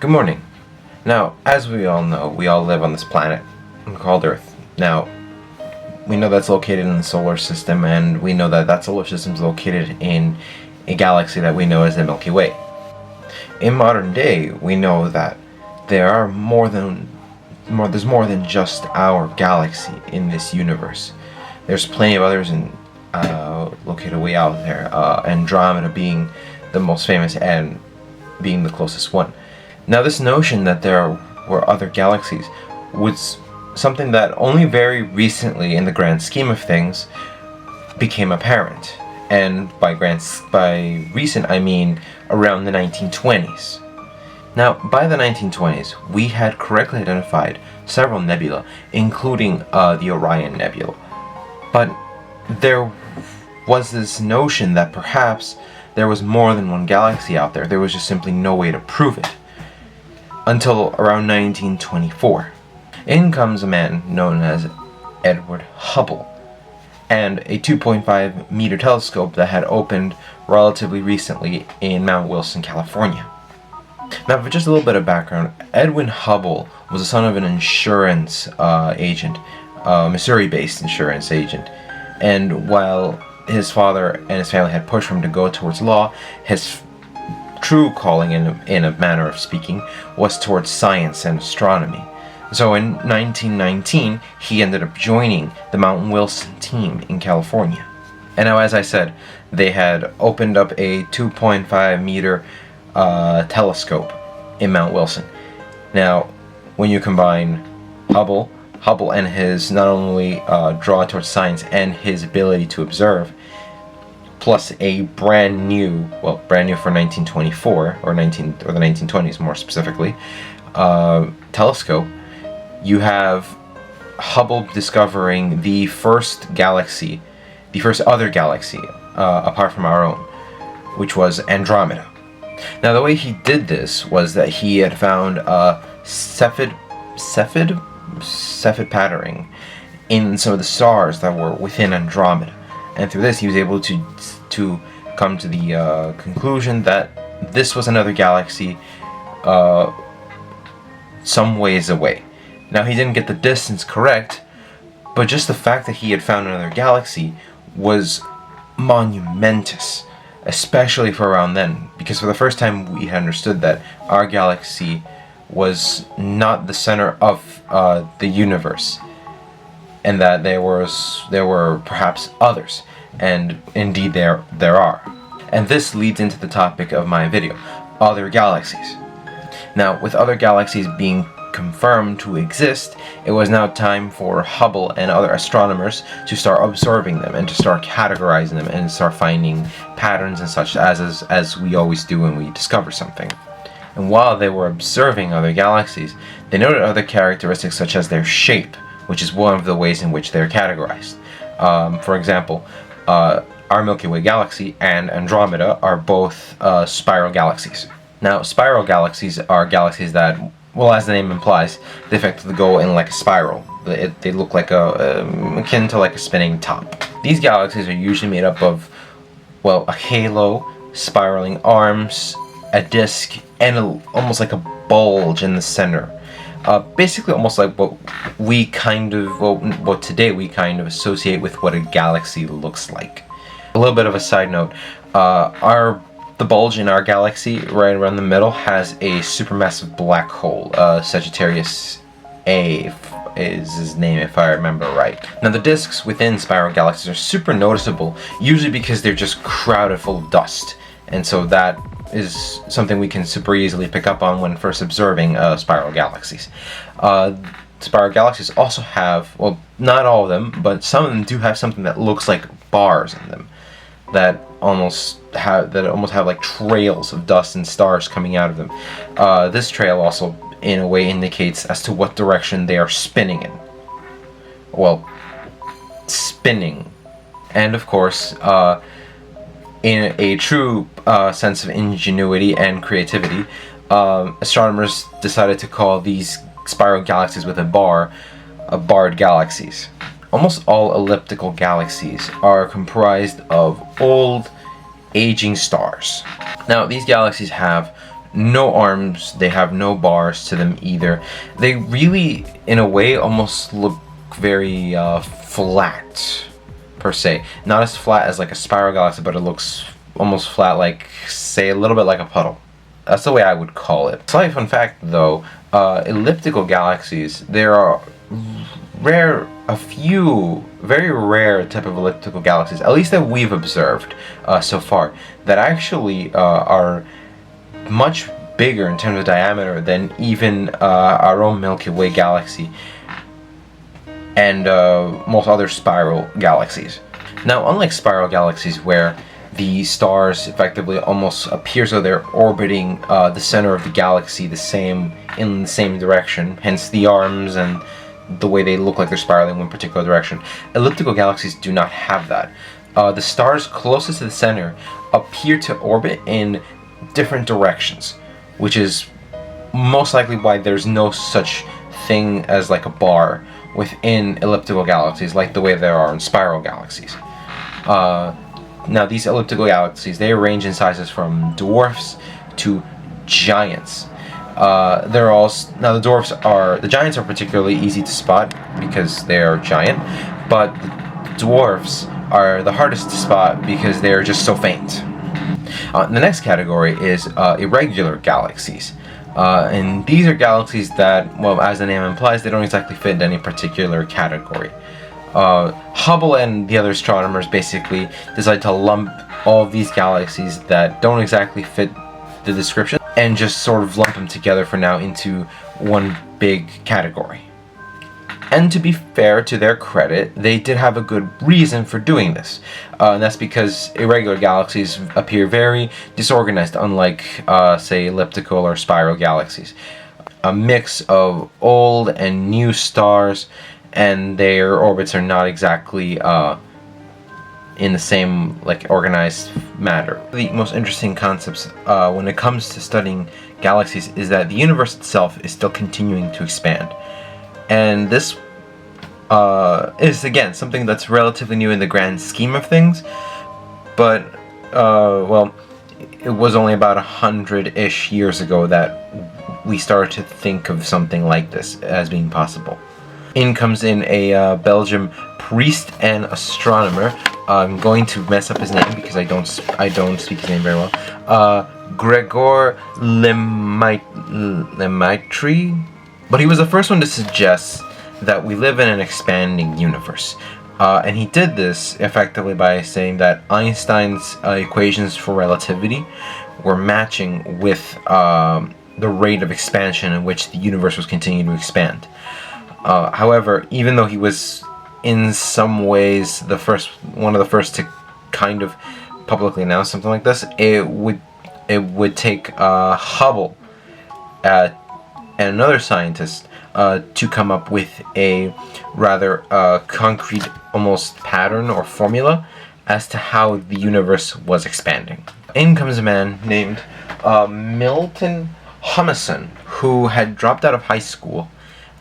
Good morning. Now, as we all know, we all live on this planet called Earth. Now, we know that's located in the solar system, and we know that that solar system is located in a galaxy that we know as the Milky Way. In modern day, we know that there's more than just our galaxy in this universe. There's plenty of others located way out there, Andromeda being the most famous and being the closest one. Now, this notion that there were other galaxies was something that only very recently, in the grand scheme of things, became apparent. And by recent, I mean around the 1920s. Now, by the 1920s, we had correctly identified several nebula, including the Orion Nebula. But there was this notion that perhaps there was more than one galaxy out there. There was just simply no way to prove it. Until around 1924. In comes a man known as Edward Hubble, and a 2.5 meter telescope that had opened relatively recently in Mount Wilson, California. Now, for just a little bit of background, Edwin Hubble was the son of an insurance agent, Missouri-based insurance agent, and while his father and his family had pushed for him to go towards law, his true calling, in a manner of speaking, was towards science and astronomy. So in 1919, he ended up joining the Mount Wilson team in California. And now, as I said, they had opened up a 2.5 meter telescope in Mount Wilson. Now, when you combine Hubble and his not only draw towards science and his ability to observe, plus a brand new for 1924 or the 1920s more specifically, telescope, you have Hubble discovering the first other galaxy apart from our own, which was Andromeda. Now, the way he did this was that he had found Cepheid patterning in some of the stars that were within Andromeda. And through this, he was able to come to the conclusion that this was another galaxy some ways away. Now, he didn't get the distance correct, but just the fact that he had found another galaxy was monumentous, especially for around then, because for the first time we had understood that our galaxy was not the center of the universe, and that there were perhaps others, and indeed there are. And this leads into the topic of my video, other galaxies. Now, with other galaxies being confirmed to exist, it was now time for Hubble and other astronomers to start observing them and to start categorizing them and start finding patterns and such, as we always do when we discover something. And while they were observing other galaxies, they noted other characteristics such as their shape, which is one of the ways in which they're categorized. For example, our Milky Way galaxy and Andromeda are both spiral galaxies. Now, spiral galaxies are galaxies that, well, as the name implies, they effectively go in like a spiral. They look like akin to like a spinning top. These galaxies are usually made up of, well, a halo, spiraling arms, a disk, and almost like a bulge in the center. Basically, almost like what today we kind of associate with what a galaxy looks like. A little bit of a side note: the bulge in our galaxy, right around the middle, has a supermassive black hole. Sagittarius A is his name, if I remember right. Now, the disks within spiral galaxies are super noticeable, usually because they're just crowded full of dust, and so that is something we can super easily pick up on when first observing spiral galaxies. Spiral galaxies also have, well, not all of them, but some of them do have something that looks like bars in them, that almost have like trails of dust and stars coming out of them. This trail also, in a way, indicates as to what direction they are spinning in. Well, spinning. And of course, in a true sense of ingenuity and creativity, astronomers decided to call these spiral galaxies with a bar, barred galaxies. Almost all elliptical galaxies are comprised of old, aging stars. Now, these galaxies have no arms, they have no bars to them either. They really, in a way, almost look very flat, per se. Not as flat as like a spiral galaxy, but it looks almost flat, like, say, a little bit like a puddle. That's the way I would call it. Slight fun fact, though, elliptical galaxies, there are a few very rare type of elliptical galaxies, at least that we've observed so far, that actually are much bigger in terms of diameter than even our own Milky Way galaxy and most other spiral galaxies. Now, unlike spiral galaxies where the stars effectively almost appear as though they're orbiting the center of the galaxy in the same direction, hence the arms and the way they look like they're spiraling in one particular direction, elliptical galaxies do not have that. The stars closest to the center appear to orbit in different directions, which is most likely why there's no such thing as like a bar within elliptical galaxies like the way there are in spiral galaxies. Now, these elliptical galaxies, they range in sizes from dwarfs to giants. The giants are particularly easy to spot because they are giant, but the dwarfs are the hardest to spot because they're just so faint. The next category is irregular galaxies. And these are galaxies that, well, as the name implies, they don't exactly fit in any particular category. Hubble and the other astronomers basically decided to lump all of these galaxies that don't exactly fit the description and just sort of lump them together for now into one big category. And to be fair to their credit, they did have a good reason for doing this. And that's because irregular galaxies appear very disorganized, unlike, say, elliptical or spiral galaxies. A mix of old and new stars, and their orbits are not exactly in the same organized matter. The most interesting concepts when it comes to studying galaxies is that the universe itself is still continuing to expand. And this is, again, something that's relatively new in the grand scheme of things, but, well, it was only about 100-ish years ago that we started to think of something like this as being possible. In comes in a Belgian priest and astronomer. I'm going to mess up his name because I don't speak his name very well. Gregor Lemaitre, but he was the first one to suggest that we live in an expanding universe. And he did this effectively by saying that Einstein's equations for relativity were matching with the rate of expansion in which the universe was continuing to expand. However, even though he was in some ways one of the first to kind of publicly announce something like this, it would take Hubble and another scientist to come up with a rather concrete, almost pattern or formula as to how the universe was expanding. In comes a man named Milton Humason, who had dropped out of high school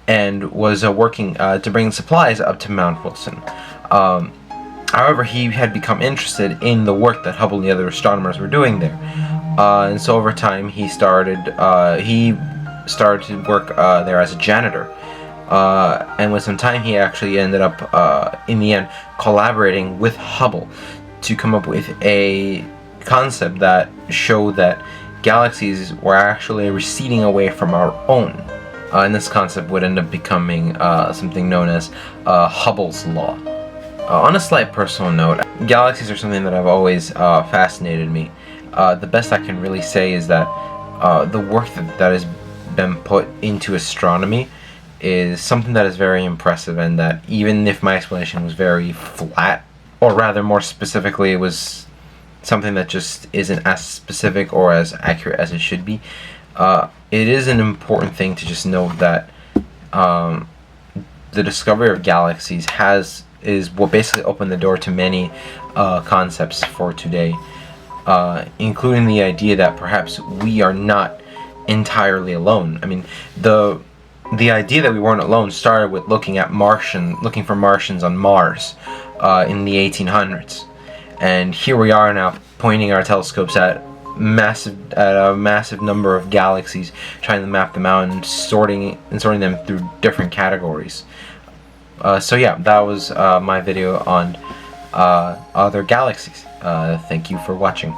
and was working to bring supplies up to Mount Wilson. However, he had become interested in the work that Hubble and the other astronomers were doing there. And so over time, he started to work there as a janitor. And with some time, he actually ended up, in the end, collaborating with Hubble to come up with a concept that showed that galaxies were actually receding away from our own. And this concept would end up becoming something known as Hubble's law. On a slight personal note, galaxies are something that have always fascinated me. The best I can really say is that the work that has been put into astronomy is something that is very impressive, and that even if my explanation was very flat, or rather more specifically, it was something that just isn't as specific or as accurate as it should be, it is an important thing to just know that the discovery of galaxies is what basically opened the door to many concepts for today, including the idea that perhaps we are not entirely alone. I mean, the idea that we weren't alone started with looking for Martians on Mars in the 1800s, and here we are now pointing our telescopes at a massive number of galaxies, trying to map them out and sorting them through different categories. So yeah, that was my video on other galaxies. Thank you for watching.